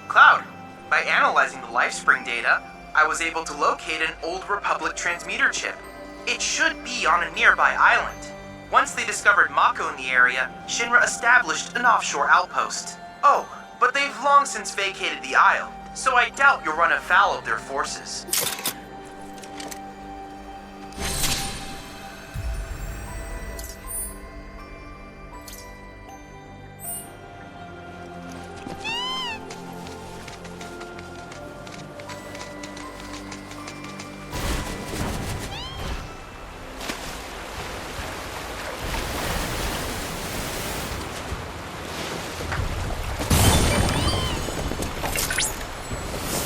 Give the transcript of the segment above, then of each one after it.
Cloud, by analyzing the LifeSpring data, I was able to locate an old Republic transmitter chip. It should be on a nearby island. Once they discovered Mako in the area, Shinra established an offshore outpost. Oh, but they've long since vacated the isle, so I doubt you'll run afoul of their forces.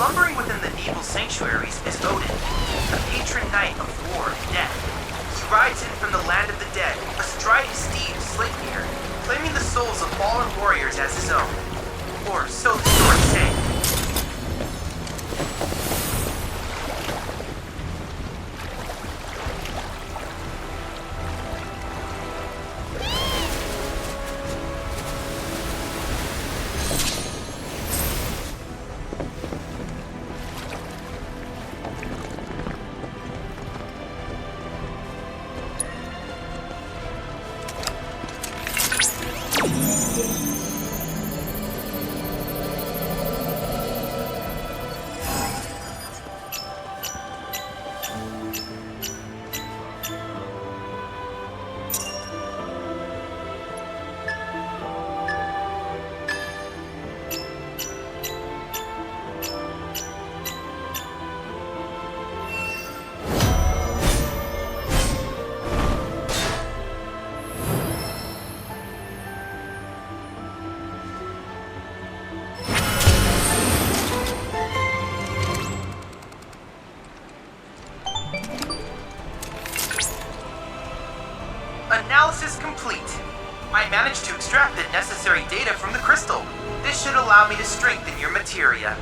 Slumbering within the naval sanctuaries is Odin, the patron knight of war and death. He rides in from the land of the dead, astride his steed Sleipnir, claiming the souls of fallen warriors as his own. Or so the stories say. Analysis complete. I managed to extract the necessary data from the crystal. This should allow me to strengthen your materia.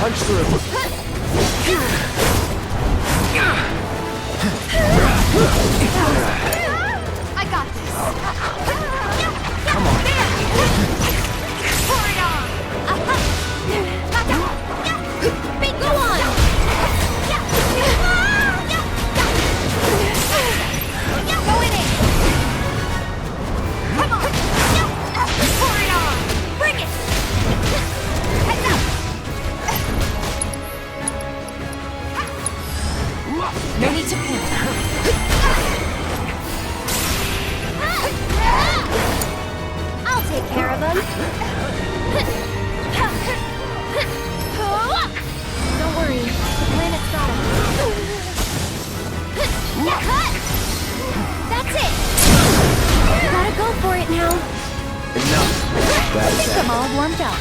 Punch through. I got this. Come on. Pour it on. Big go on. Go in it. Come on. Pour it on. Bring it. Heads up. No need to panic. I'll take care of them. Don't worry, the planet's got him. That's it! Gotta go for it now. Enough. I think I'm all warmed up.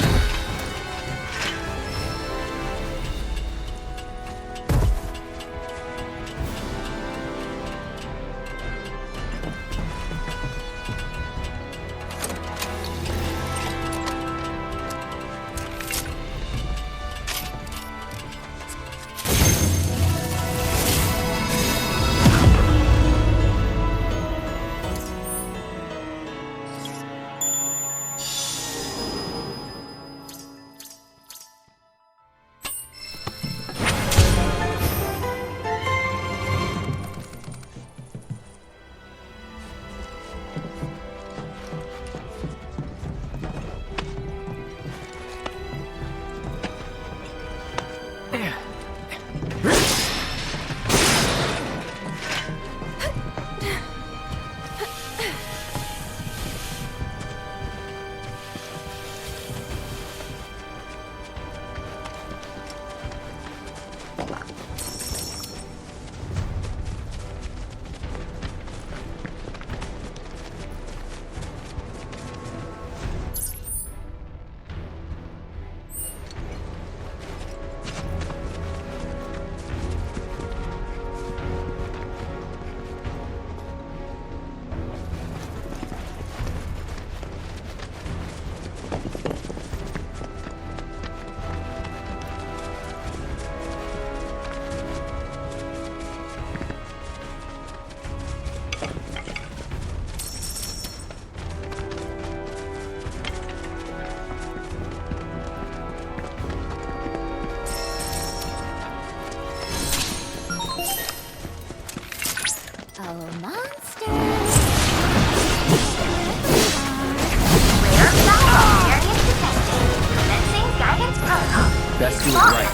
Best do it right.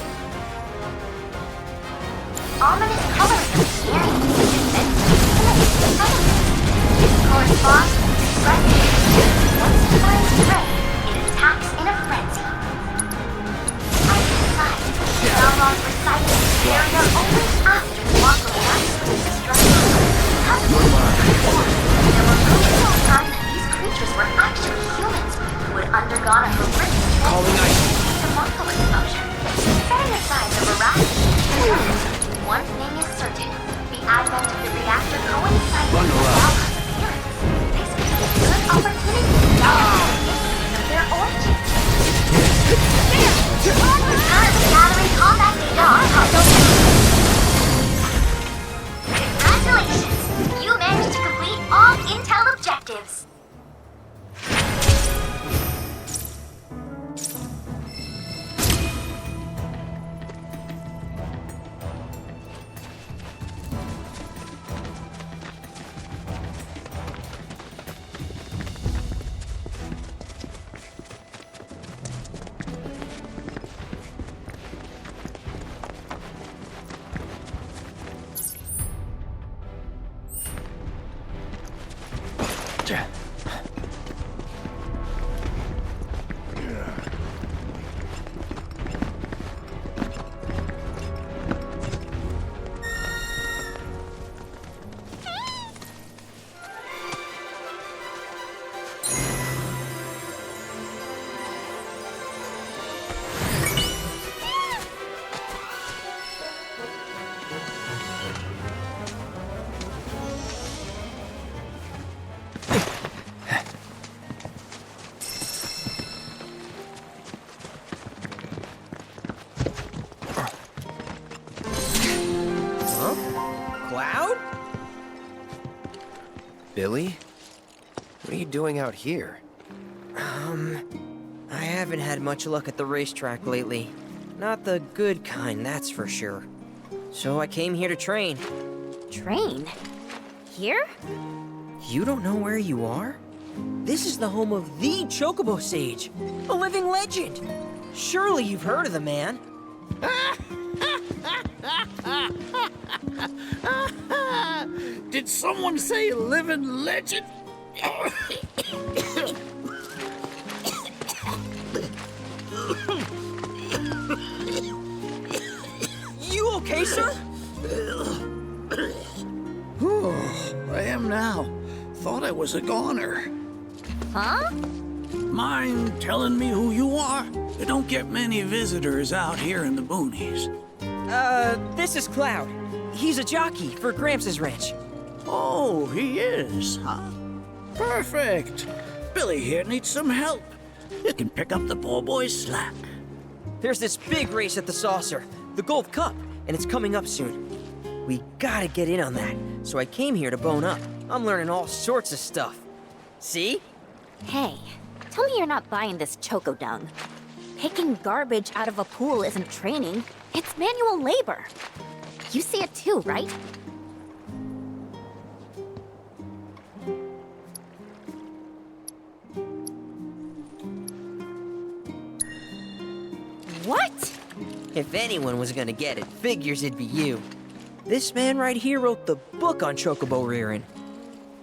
Ominous coloring of experience corresponds to frenzy. Once it finds prey, it attacks in a frenzy. As a side, dialogue recited this area only after the walk of life was destructive. There were no signs that these creatures were actually humans who had undergone a horrific Calling ice. debacle exposure. Setting aside the veracity, one thing is certain: the advent of the reactor coincided with Dallas' appearance. This could be a good opportunity to delve into the mysteries of their origin. We're currently gathering combat data on Parte. Congratulations! You managed to complete all intel objectives. Billy? What are you doing out here? I haven't had much luck at the racetrack lately. Not the good kind, that's for sure. So I came here to train. Train? Here? You don't know where you are? This is the home of the chocobo sage, a living legend. Surely you've heard of the man. Did someone say living legend? You okay, sir? I am now. Thought I was a goner. Huh? Mind telling me who you are? You don't get many visitors out here in the boonies. This is Cloud. He's a jockey for Gramps' ranch. Oh, he is, huh? Perfect. Billy here needs some help. You can pick up the poor boy's slack. There's this big race at the Saucer, the Gold Cup, and it's coming up soon. We gotta get in on that, so I came here to bone up. I'm learning all sorts of stuff. See? Hey, tell me you're not buying this choco dung. Picking garbage out of a pool isn't training, it's manual labor. You see it too, right? What? If anyone was gonna get it, figures it'd be you. This man right here wrote the book on chocobo rearing.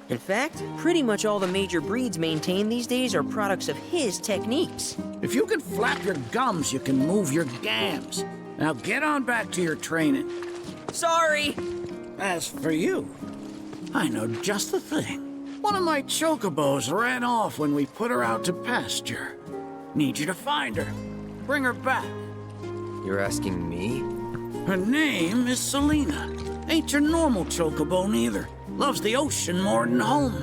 In fact, pretty much all the major breeds maintained these days are products of his techniques. If you can flap your gums, you can move your gams. Now get on back to your training. Sorry! As for you, I know just the thing. One of my chocobos ran off when we put her out to pasture. Need you to find her. Bring her back. You're asking me? Her name is Selena. Ain't your normal chocobo neither. Loves the ocean more than home.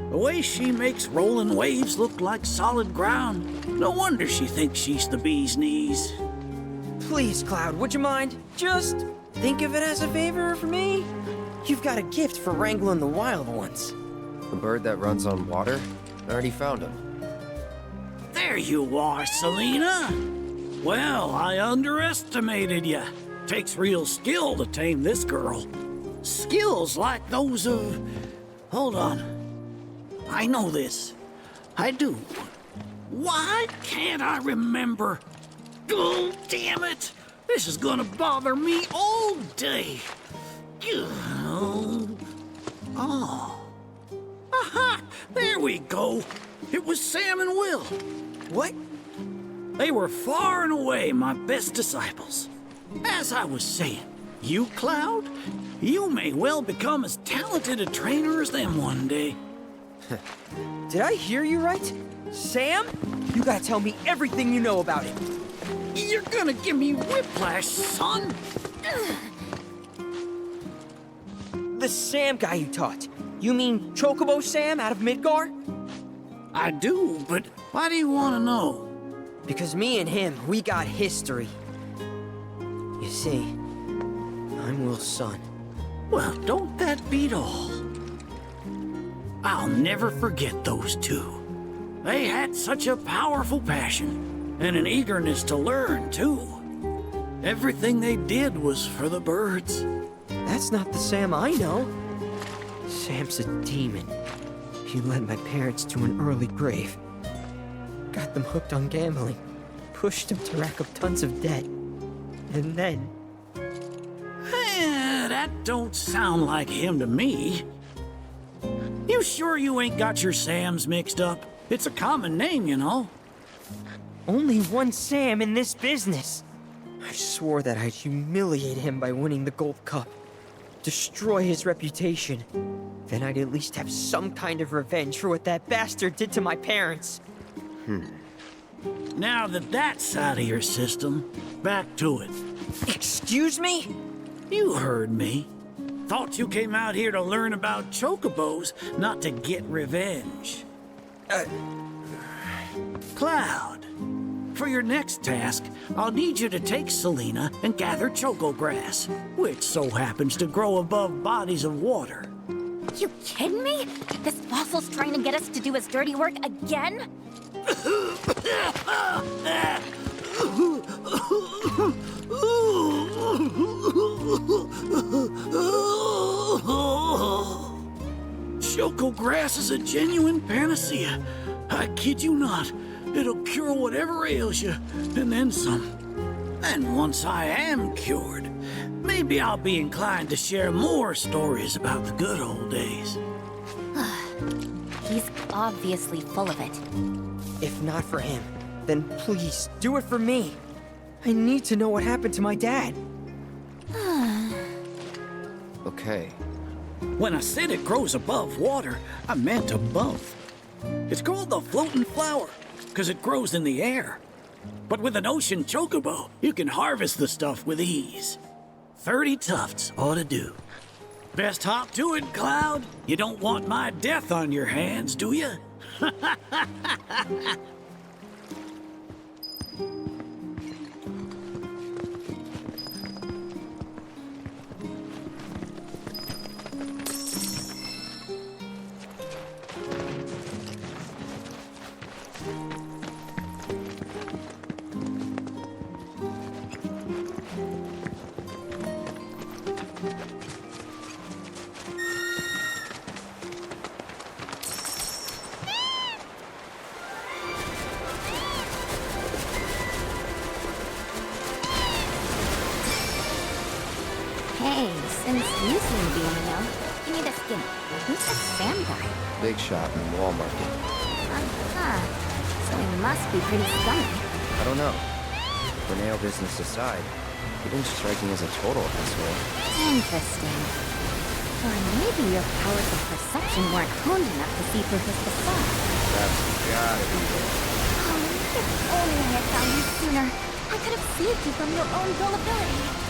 The way she makes rolling waves look like solid ground. No wonder she thinks she's the bee's knees. Please, Cloud, would you mind? Just think of it as a favor for me. You've got a gift for wrangling the wild ones. A bird that runs on water? I already found him. There you are, Selena. Well, I underestimated you. Takes real skill to tame this girl. Skills like those of... Hold on. I know this. I do. Why can't I remember? Oh, damn it! This is gonna bother me all day. Oh. Aha! There we go. It was Sam and Will. What? They were far and away my best disciples. As I was saying, you, Cloud, you may well become as talented a trainer as them one day. Did I hear you right? Sam? You gotta tell me everything you know about it. You're gonna give me whiplash, son. The Sam guy you taught. You mean Chocobo Sam out of Midgar? I do, but why do you want to know? Because me and him, we got history. You see, I'm Will's son. Well, don't that beat all? I'll never forget those two. They had such a powerful passion, and an eagerness to learn, too. Everything they did was for the birds. That's not the Sam I know. Sam's a demon. He led my parents to an early grave. Got them hooked on gambling. Pushed them to rack up tons of debt. And then... That don't sound like him to me. You sure you ain't got your Sams mixed up? It's a common name, you know. Only one Sam in this business. I swore that I'd humiliate him by winning the Gold Cup. Destroy his reputation. Then I'd at least have some kind of revenge for what that bastard did to my parents. Now that that's out of your system, back to it. Excuse me? You heard me. Thought you came out here to learn about chocobos, not to get revenge. Cloud, for your next task, I'll need you to take Selena and gather choco grass, which so happens to grow above bodies of water. You kidding me? This fossil's trying to get us to do his dirty work again? Choco grass is a genuine panacea. I kid you not. It'll cure whatever ails you, and then some. And once I am cured, maybe I'll be inclined to share more stories about the good old days. He's obviously full of it. If not for him, then please, do it for me. I need to know what happened to my dad. Okay. When I said it grows above water, I meant above. It's called the floating flower, because it grows in the air. But with an ocean chocobo, you can harvest the stuff with ease. 30 tufts ought to do. Best hop to it, Cloud. You don't want my death on your hands, do you? Hey, since you seem to be in the know, give me the skin. Who's the Sam guy? Big shot in Wall Market. So he must be pretty scummy. I don't know. Tornado business aside, he didn't strike me as a total asshole. Interesting. Or maybe your powers of perception weren't honed enough to see through his facade. That's gotta be it. Oh, if only I had found you sooner. I could have saved you from your own gullibility.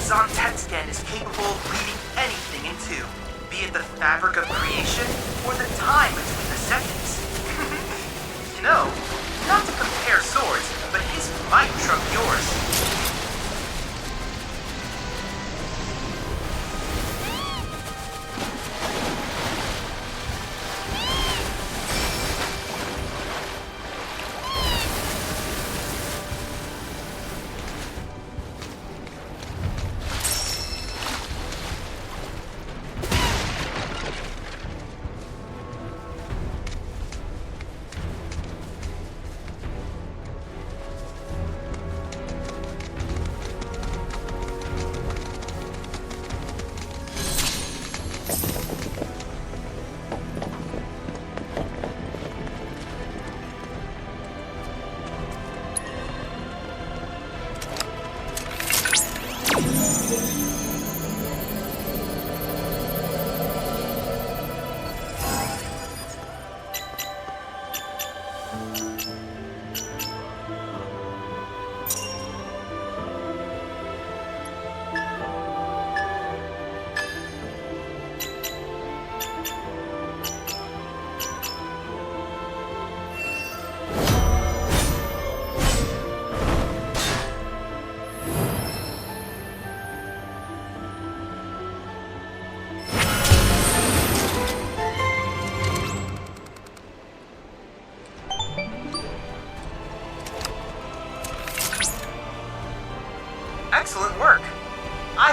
Zontetsuken is capable of bleeding anything in two, be it the fabric of creation or the time between the seconds. You know, not to compare swords, but his might trump yours.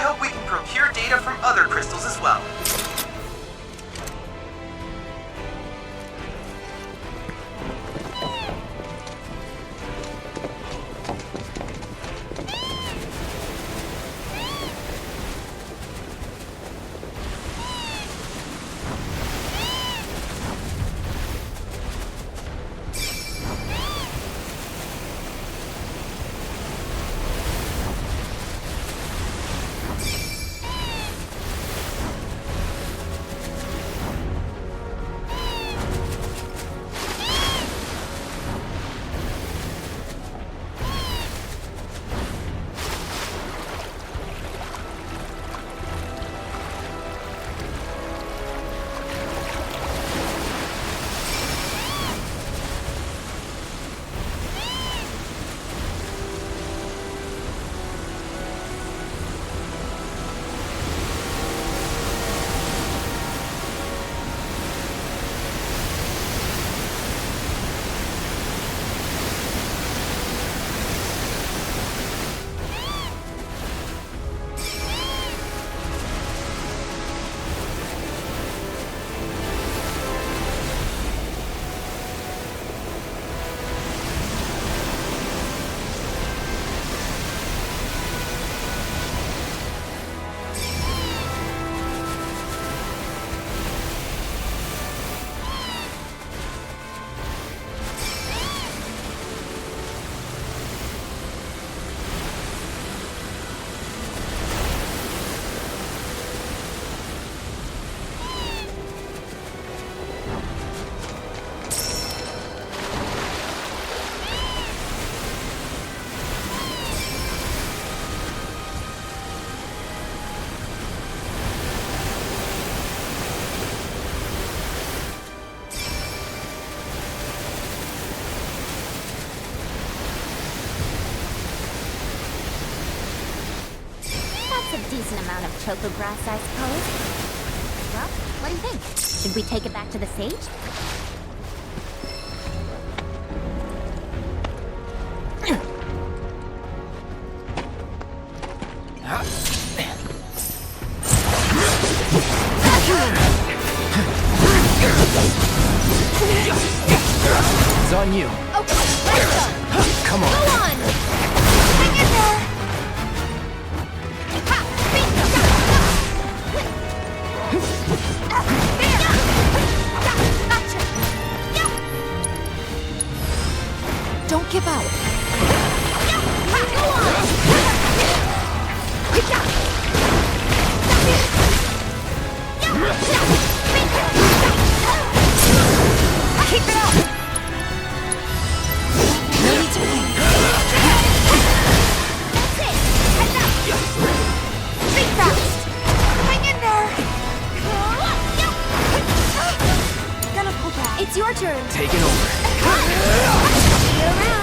hope we can procure data from other crystals as well. A decent amount of choco grass, I suppose. Well, what do you think? Should we take it back to the sage? It's on you. Okay, let's go! Come on. Go on! Hang in there! Don't give out. Go on! Keep it up! No need to panic. That's it! Head up! Think fast! Hang in there! Gonna pull back. It's your turn. Taking over. See you around.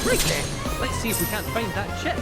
Right then, let's see if we can't find that chip.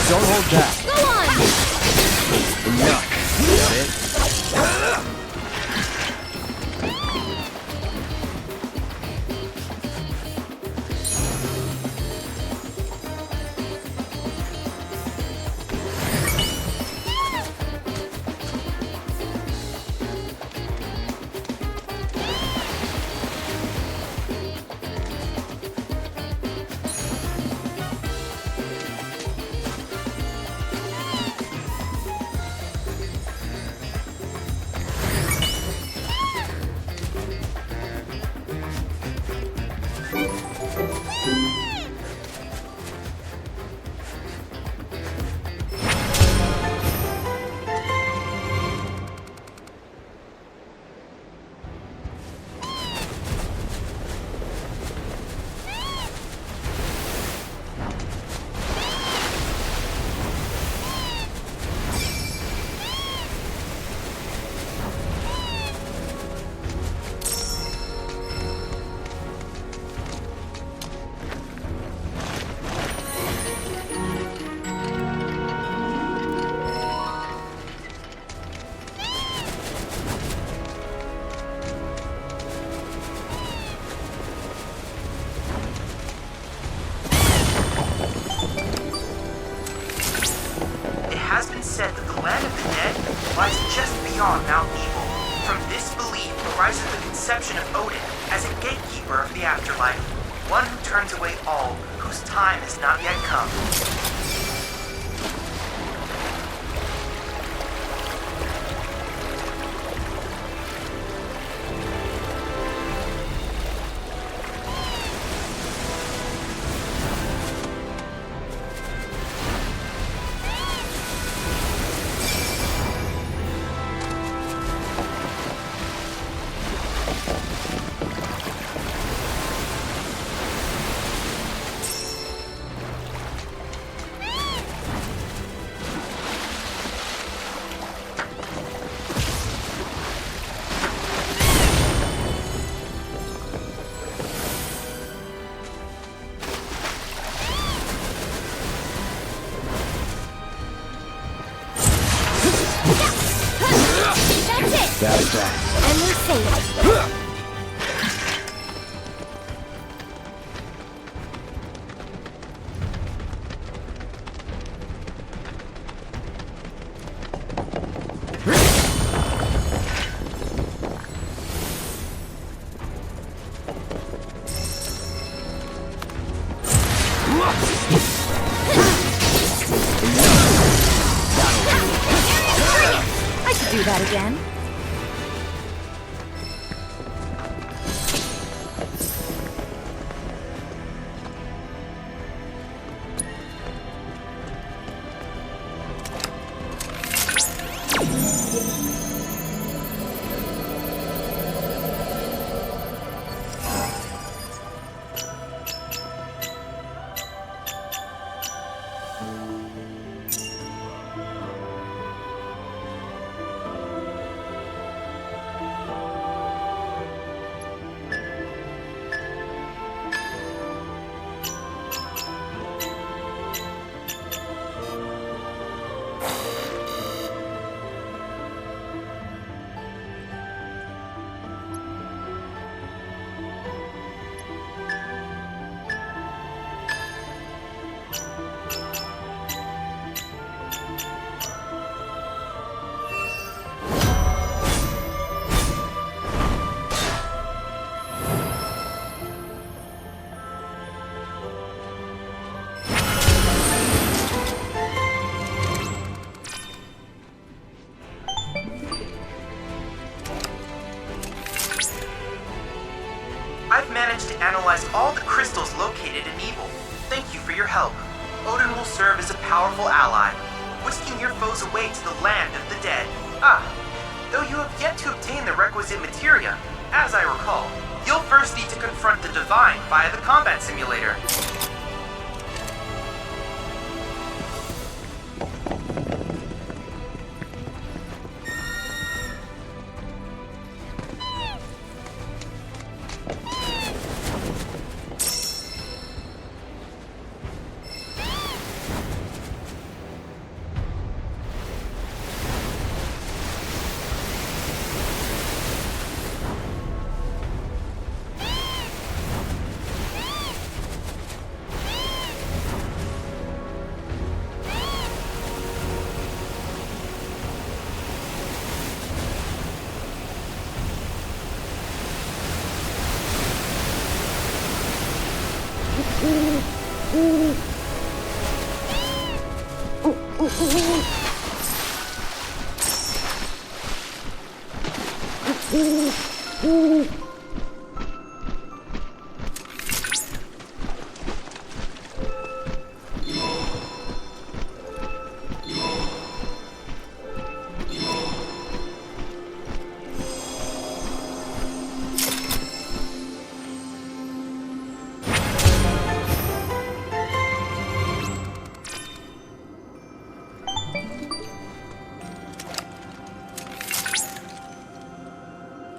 Don't hold back. Go on! Enough. Got it? Said that the land of the dead lies just beyond Mount Evil. From this belief arises the conception of Odin as a gatekeeper of the afterlife, one who turns away all whose time has not yet come. And we're safe. I could do that again. I've managed to analyze all the crystals located in Evil. Thank you for your help. Odin will serve as a powerful ally, whisking your foes away to the land of the dead. Though you have yet to obtain the requisite materia, as I recall, you'll first need to confront the Divine via the combat simulator.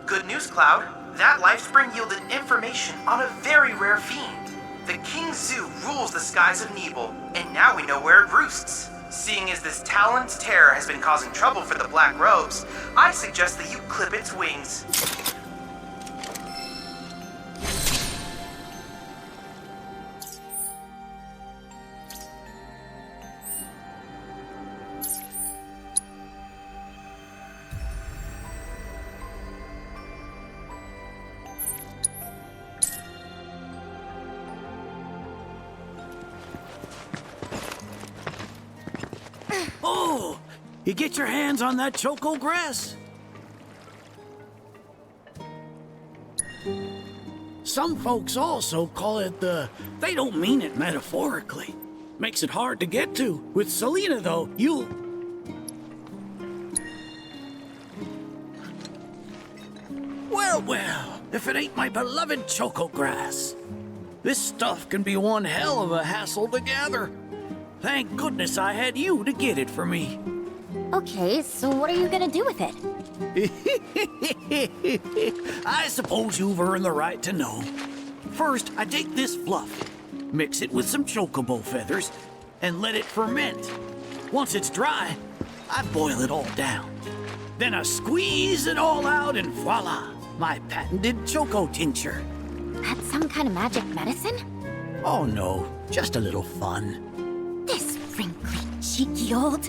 Good news, Cloud. That life spring yielded information on a very rare fiend. The King Zoo rules the skies of Nebel, and now we know where it roosts. Seeing as this talon's terror has been causing trouble for the Black Robes, I suggest that you clip its wings. Oh, you get your hands on that choco grass? Some folks also call it they don't mean it metaphorically. Makes it hard to get to. With Selena, though, you'll... Well, if it ain't my beloved choco grass. This stuff can be one hell of a hassle to gather. Thank goodness I had you to get it for me. Okay, so what are you gonna do with it? I suppose you've earned the right to know. First, I take this fluff, mix it with some chocobo feathers, and let it ferment. Once it's dry, I boil it all down. Then I squeeze it all out and voila, my patented choco tincture. That's some kind of magic medicine? Oh no, just a little fun. This wrinkly, cheeky old...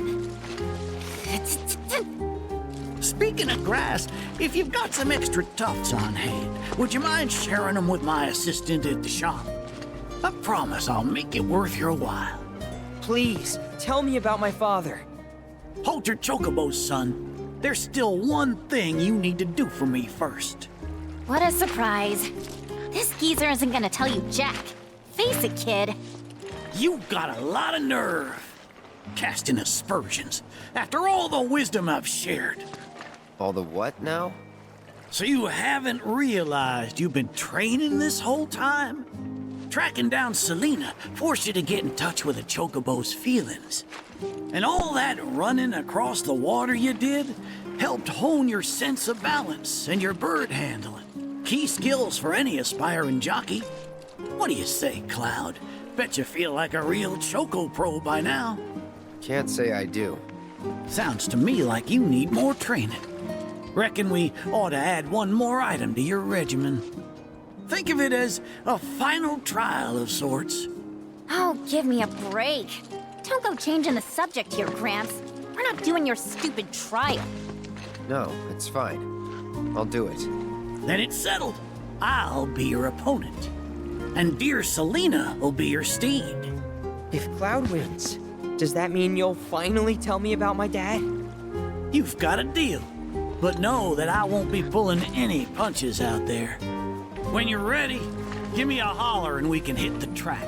Speaking of grass, if you've got some extra tufts on hand, would you mind sharing them with my assistant at the shop? I promise I'll make it worth your while. Please, tell me about my father. Hold your chocobos, son. There's still one thing you need to do for me first. What a surprise. This geezer isn't gonna tell you jack. Face it, kid. You've got a lot of nerve. Casting aspersions after all the wisdom I've shared. All the what now? So you haven't realized you've been training this whole time? Tracking down Selena forced you to get in touch with a chocobo's feelings. And all that running across the water you did helped hone your sense of balance and your bird handling. Key skills for any aspiring jockey. What do you say, Cloud? Bet you feel like a real choco pro by now. Can't say I do. Sounds to me like you need more training. Reckon we ought to add one more item to your regimen. Think of it as a final trial of sorts. Oh, give me a break. Don't go changing the subject here, Gramps. We're not doing your stupid trial. No, it's fine. I'll do it. Then it's settled. I'll be your opponent. And dear Selena will be your steed. If Cloud wins, does that mean you'll finally tell me about my dad? You've got a deal. But know that I won't be pulling any punches out there. When you're ready, give me a holler and we can hit the track.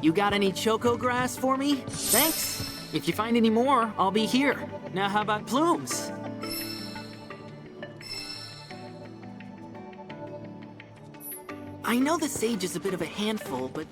You got any choco grass for me? Thanks. If you find any more, I'll be here. Now how about plumes? I know the sage is a bit of a handful, but...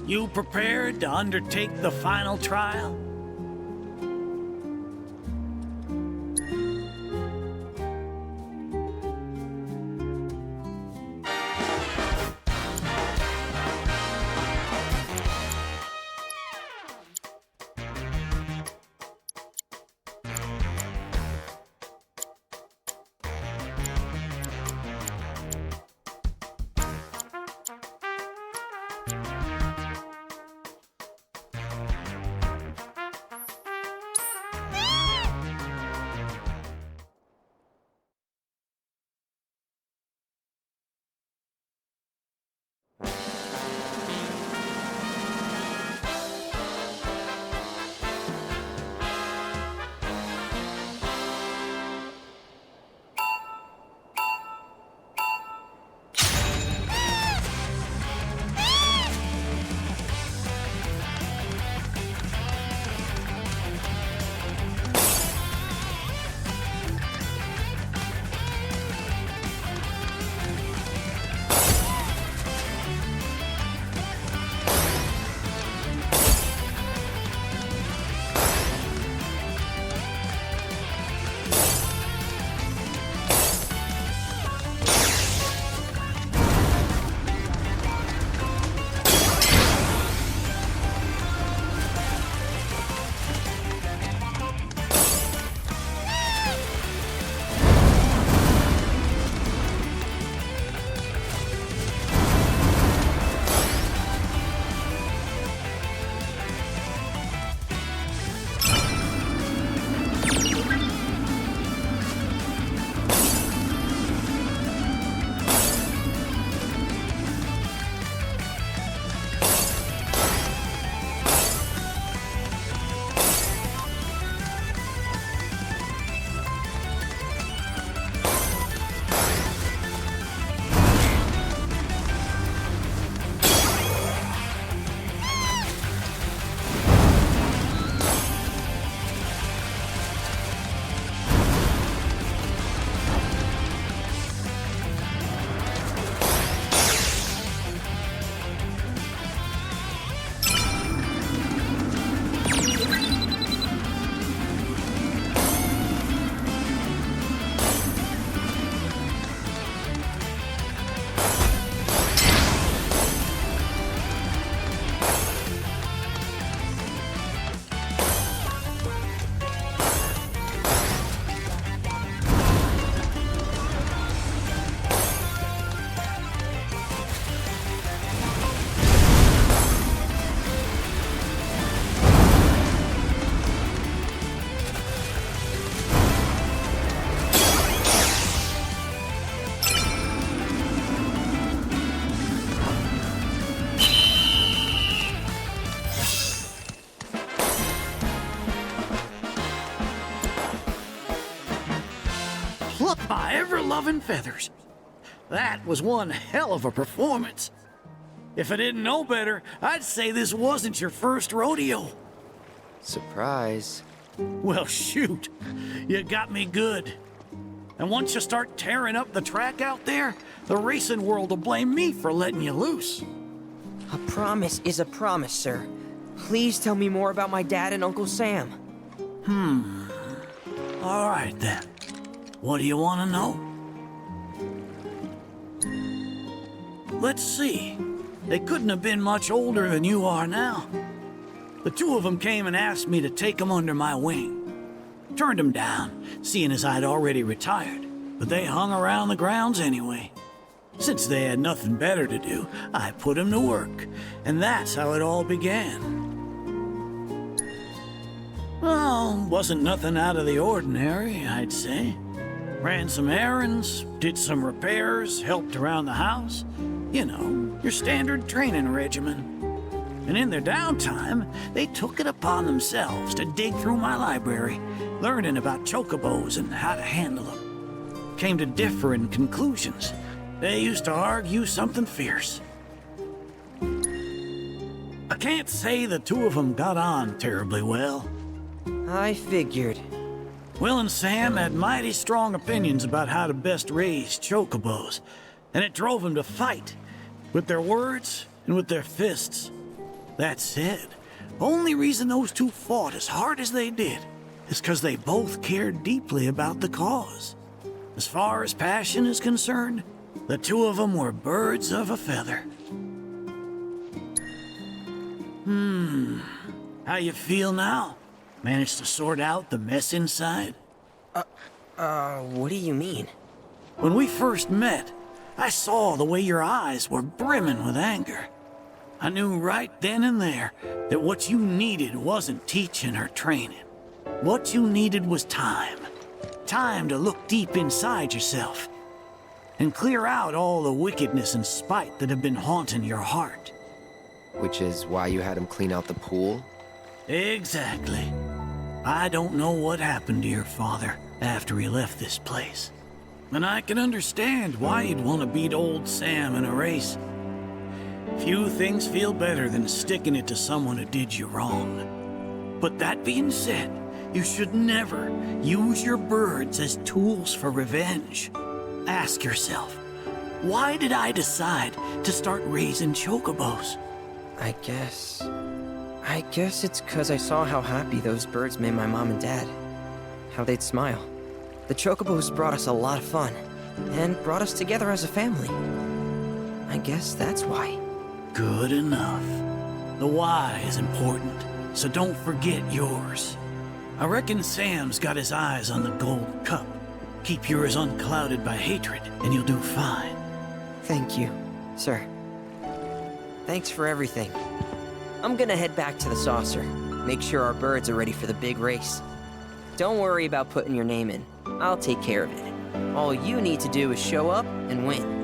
You prepared to undertake the final trial? above in feathers. That was one hell of a performance. If I didn't know better, I'd say this wasn't your first rodeo. Surprise. Well, shoot. You got me good. And once you start tearing up the track out there, the racing world will blame me for letting you loose. A promise is a promise, sir. Please tell me more about my dad and Uncle Sam. All right, then. What do you want to know? Let's see. They couldn't have been much older than you are now. The two of them came and asked me to take them under my wing. Turned them down, seeing as I'd already retired, but they hung around the grounds anyway. Since they had nothing better to do, I put them to work, and that's how it all began. Well, wasn't nothing out of the ordinary, I'd say. Ran some errands, did some repairs, helped around the house. You know, your standard training regimen. And in their downtime, they took it upon themselves to dig through my library, learning about chocobos and how to handle them. Came to differing conclusions. They used to argue something fierce. I can't say the two of them got on terribly well. I figured. Will and Sam had mighty strong opinions about how to best raise chocobos, and it drove them to fight, with their words and with their fists. That said, only reason those two fought as hard as they did is because they both cared deeply about the cause. As far as passion is concerned, the two of them were birds of a feather. How you feel now? Managed to sort out the mess inside? What do you mean? When we first met, I saw the way your eyes were brimming with anger. I knew right then and there that what you needed wasn't teaching or training. What you needed was time. Time to look deep inside yourself and clear out all the wickedness and spite that have been haunting your heart. Which is why you had him clean out the pool? Exactly. I don't know what happened to your father after he left this place. And I can understand why you'd want to beat old Sam in a race. Few things feel better than sticking it to someone who did you wrong. But that being said, you should never use your birds as tools for revenge. Ask yourself, why did I decide to start raising chocobos? I guess it's because I saw how happy those birds made my mom and dad. How they'd smile. The chocobos brought us a lot of fun, and brought us together as a family. I guess that's why. Good enough. The why is important, so don't forget yours. I reckon Sam's got his eyes on the gold cup. Keep yours unclouded by hatred, and you'll do fine. Thank you, sir. Thanks for everything. I'm gonna head back to the saucer. Make sure our birds are ready for the big race. Don't worry about putting your name in. I'll take care of it. All you need to do is show up and win.